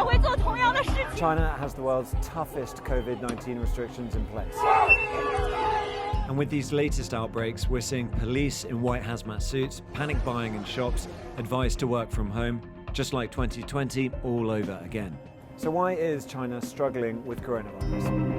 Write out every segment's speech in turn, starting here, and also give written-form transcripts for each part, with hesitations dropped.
会做同样的事情。 China has the world's toughest COVID-19 restrictions in place. And with these latest outbreaks, we're seeing police in white hazmat suits, panic buying in shops, advice to work from home, just like 2020 all over again. So why is China struggling with coronavirus?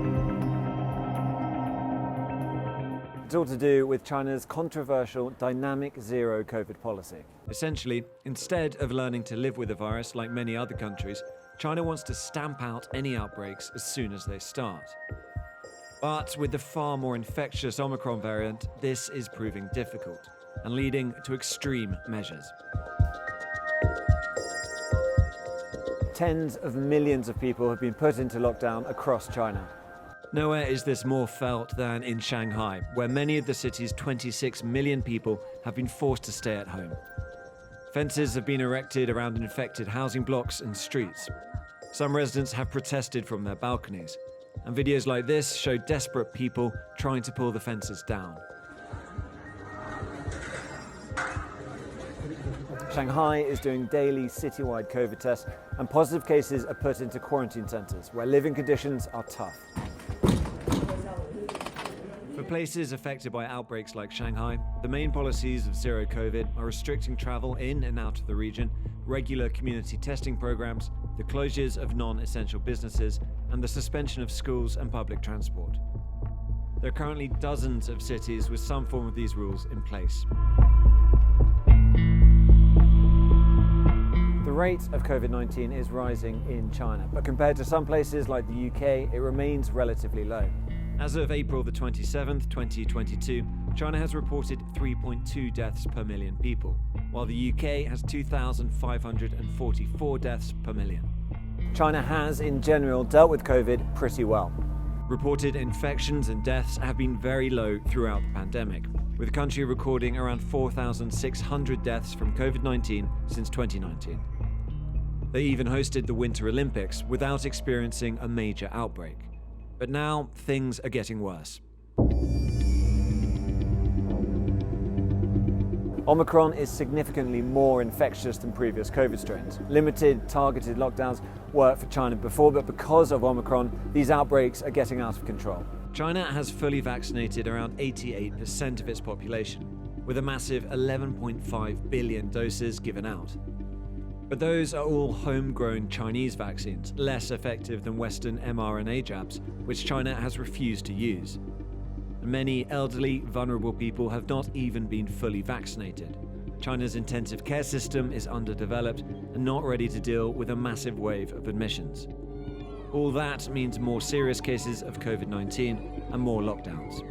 It's all to do with China's controversial dynamic zero COVID policy. Essentially, instead of learning to live with the virus like many other countries, China wants to stamp out any outbreaks as soon as they start. But with the far more infectious Omicron variant, this is proving difficult and leading to extreme measures. Tens of millions of people have been put into lockdown across China. Nowhere is this more felt than in Shanghai, where many of the city's 26 million people have been forced to stay at home. Fences have been erected around infected housing blocks and streets. Some residents have protested from their balconies, and videos like this show desperate people trying to pull the fences down. Shanghai is doing daily citywide COVID tests, and positive cases are put into quarantine centres where living conditions are tough. For places affected by outbreaks like Shanghai, the main policies of zero COVID are restricting travel in and out of the region, regular community testing programs, the closures of non-essential businesses, and the suspension of schools and public transport. There are currently dozens of cities with some form of these rules in place. The rate of COVID-19 is rising in China, but compared to some places like the UK, it remains relatively low. As of April the 27th, 2022, China has reported 3.2 deaths per million people, while the UK has 2,544 deaths per million. China has, in general, dealt with COVID pretty well. Reported infections and deaths have been very low throughout the pandemic, with the country recording around 4,600 deaths from COVID-19 since 2019. They even hosted the Winter Olympics without experiencing a major outbreak. But now, things are getting worse. Omicron is significantly more infectious than previous COVID strains. Limited, targeted lockdowns worked for China before, but because of Omicron, these outbreaks are getting out of control. China has fully vaccinated around 88% of its population, with a massive 11.5 billion doses given out. But those are all homegrown Chinese vaccines, less effective than Western mRNA jabs, which China has refused to use. And many elderly, vulnerable people have not even been fully vaccinated. China's intensive care system is underdeveloped and not ready to deal with a massive wave of admissions. All that means more serious cases of COVID-19 and more lockdowns.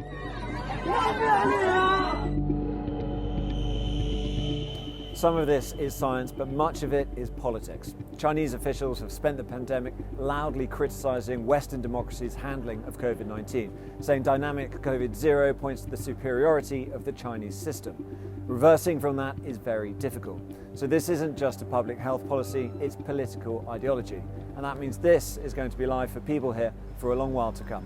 Some of this is science, but much of it is politics. Chinese officials have spent the pandemic loudly criticizing Western democracies' handling of COVID-19, saying dynamic COVID-0 points to the superiority of the Chinese system. Reversing from that is very difficult. So this isn't just a public health policy, it's political ideology. And that means this is going to be live for people here for a long while to come.